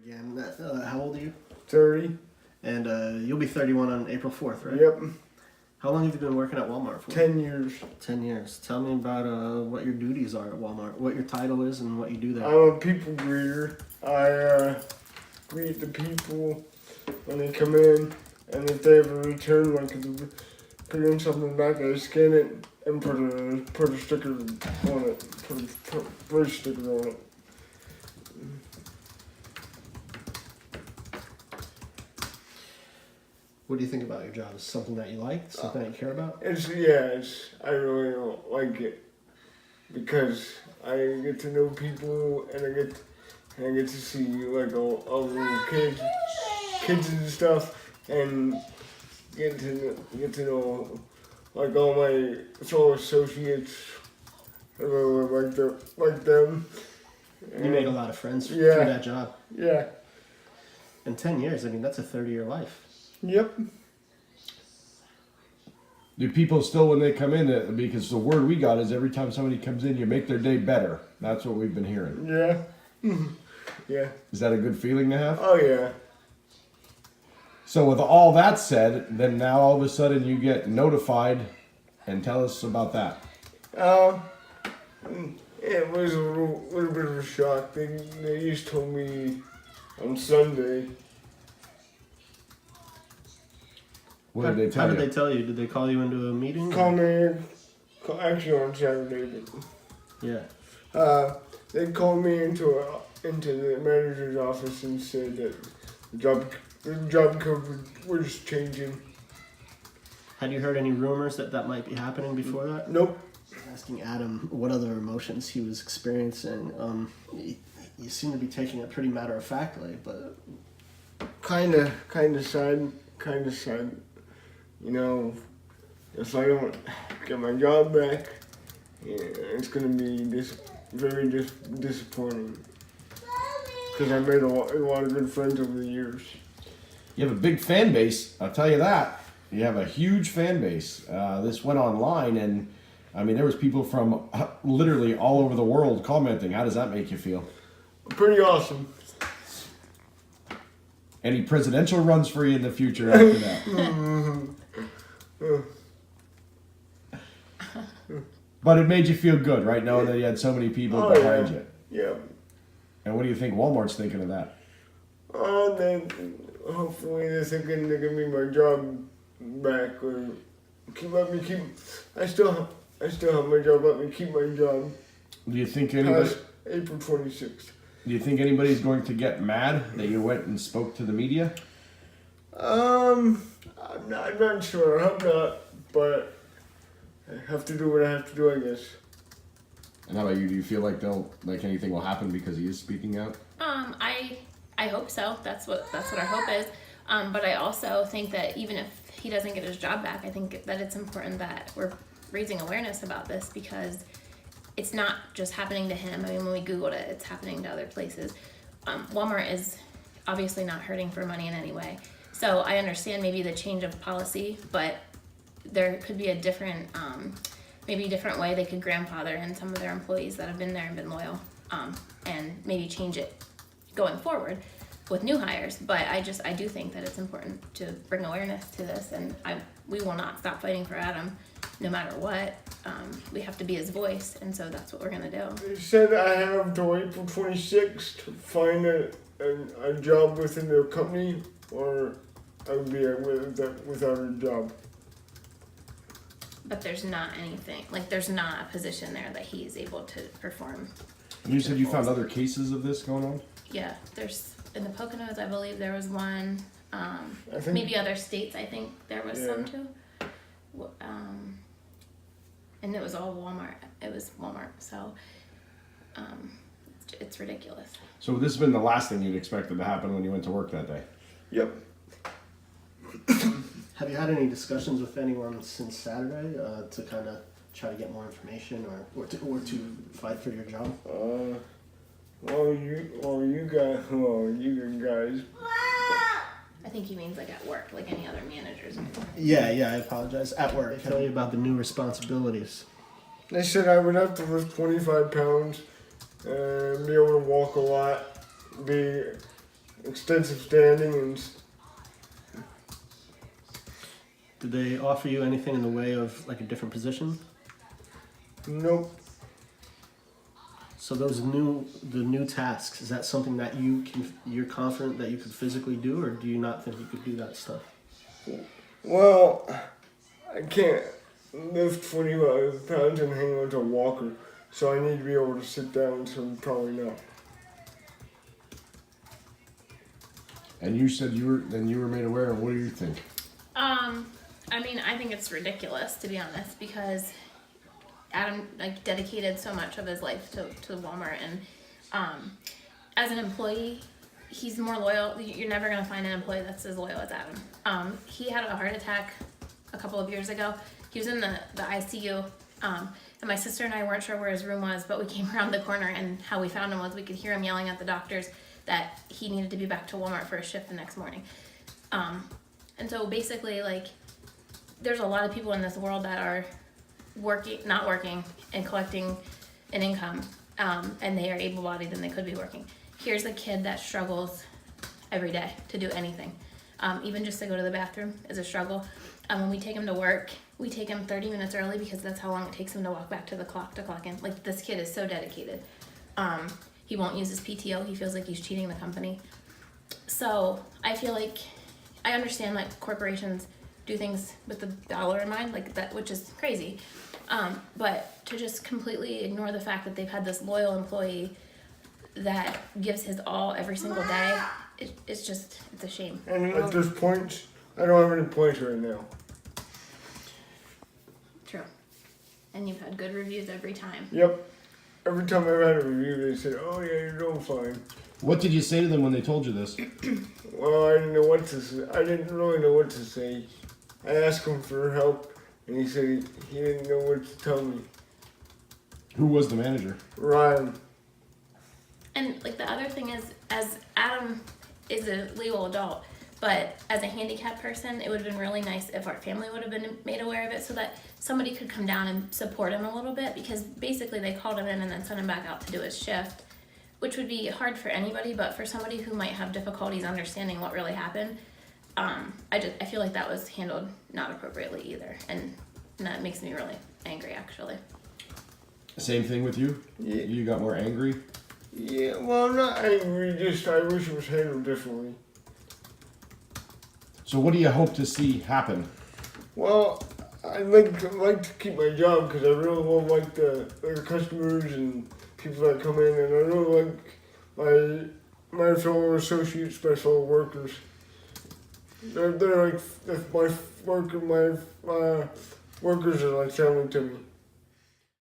again. How old are you? 30. And you'll be 31 on April 4th, right? Yep. How long have you been working at Walmart for? 10 years. 10 years. Tell me about what your duties are at Walmart, what your title is, and what you do there. I'm a people greeter. I greet the people when they come in, and if they have a return, like put in something back, I scan it and put a sticker on it, put a price sticker on it. What do you think about your job? Is it something that you like? Something that you care about? I really don't like it because I get to know people and I get to see like all the little kids and stuff, and get to know like all my fellow associates. I really like them. You made a lot of friends through that job. Yeah. In 10 years, I mean, that's a 30-year life. Yep. Do people still, when they come in, because the word we got is every time somebody comes in, you make their day better. That's what we've been hearing. Yeah. Yeah. Is that a good feeling to have? Oh, yeah. So with all that said, then now all of a sudden you get notified, and tell us about that. It was a little bit of a shock. They just told me on Sunday. What did they tell you? How did they tell you? Did they call you into a meeting? Actually on Saturday. Yeah. They called me into the manager's office and said that the job code was changing. Had you heard any rumors that might be happening before that? Nope. Asking Adam what other emotions he was experiencing. You seem to be taking it pretty matter-of-factly, but... Kind of sad. You know, if I don't get my job back, it's going to be very disappointing. Because I made a lot of good friends over the years. You have a big fan base, I'll tell you that. You have a huge fan base. This went online, and I mean, there was people from literally all over the world commenting. How does that make you feel? Pretty awesome. Any presidential runs for you in the future after that? But it made you feel good, right? Knowing that you had so many people behind you. Yeah. And what do you think Walmart's thinking of that? Then hopefully they're thinking they're gonna be my job back, or I still have my job. Let me keep my job. Do you think anybody? Past April 26th. Do you think anybody's going to get mad that you went and spoke to the media? I'm not sure. I hope not, but I have to do what I have to do, I guess. And how about you? Do you feel like anything will happen because he is speaking out? I hope so. That's what our hope is. But I also think that even if he doesn't get his job back, I think that it's important that we're raising awareness about this, because it's not just happening to him. I mean, when we Googled it, it's happening to other places. Walmart is obviously not hurting for money in any way. So I understand maybe the change of policy, but there could be a different way they could grandfather in some of their employees that have been there and been loyal, and maybe change it going forward with new hires. But I do think that it's important to bring awareness to this, and we will not stop fighting for Adam no matter what. We have to be his voice, and so that's what we're going to do. They said I have till April 26th to find a job within their company, or I would be without a job. But there's not anything, there's not a position there that he's able to perform. And you said you found other cases of this going on? Yeah, there's, in the Poconos, I believe there was one. I think, Maybe other states, I think there was some too. And it was all Walmart. It was Walmart, so it's ridiculous. So this has been the last thing you'd expected to happen when you went to work that day? Yep. Have you had any discussions with anyone since Saturday to kind of try to get more information or to fight for your job? You guys. I think he means at work, like any other managers. Yeah, I apologize. At work. Tell you about the new responsibilities. They said I would have to lift 25 pounds, be able to walk a lot, extensive standing and. Did they offer you anything in the way of like a different position? Nope. So the new tasks, is that something that you're confident that you could physically do, or do you not think you could do that stuff? Well, I can't lift 25 pounds and hang onto a walker, so I need to be able to sit down, so probably not. And you said you were made aware, and what do you think? I mean, I think it's ridiculous, to be honest, because Adam like dedicated so much of his life to Walmart, and as an employee, he's more loyal. You're never gonna find an employee that's as loyal as Adam. He had a heart attack a couple of years ago. He was in the ICU, and my sister and I weren't sure where his room was, but we came around the corner, and how we found him was we could hear him yelling at the doctors that he needed to be back to Walmart for a shift the next morning. And so basically, like, there's a lot of people in this world that are not working and collecting an income, and they are able-bodied and they could be working. Here's a kid that struggles every day to do anything. Even just to go to the bathroom is a struggle. When we take him to work, we take him 30 minutes early because that's how long it takes him to walk back to the clock to clock in. Like, this kid is so dedicated. He won't use his PTO. He feels like he's cheating the company. So I feel like I understand like corporations do things with the dollar in mind, like that, which is crazy. But to just completely ignore the fact that they've had this loyal employee that gives his all every single day, it's a shame. And at this point, I don't have any points right now. True. And you've had good reviews every time. Yep. Every time I've had a review, they said, "Oh yeah, you're doing fine." What did you say to them when they told you this? Well, I didn't know what to say. I didn't really know what to say. I asked him for help, and he said he didn't know what to tell me. Who was the manager? Ryan. And like the other thing is, as Adam is a legal adult, but as a handicapped person, it would have been really nice if our family would have been made aware of it so that somebody could come down and support him a little bit, because basically they called him in and then sent him back out to do his shift, which would be hard for anybody, but for somebody who might have difficulties understanding what really happened, I feel like that was handled not appropriately either, and that makes me really angry, actually. Same thing with you? Yeah. You got more angry? Yeah, well, I'm not angry, just I wish it was handled differently. So what do you hope to see happen? Well, I'd like to keep my job because I really love like the customers and people that come in, and I really like my fellow associate special workers. They're like my workers are like family to me.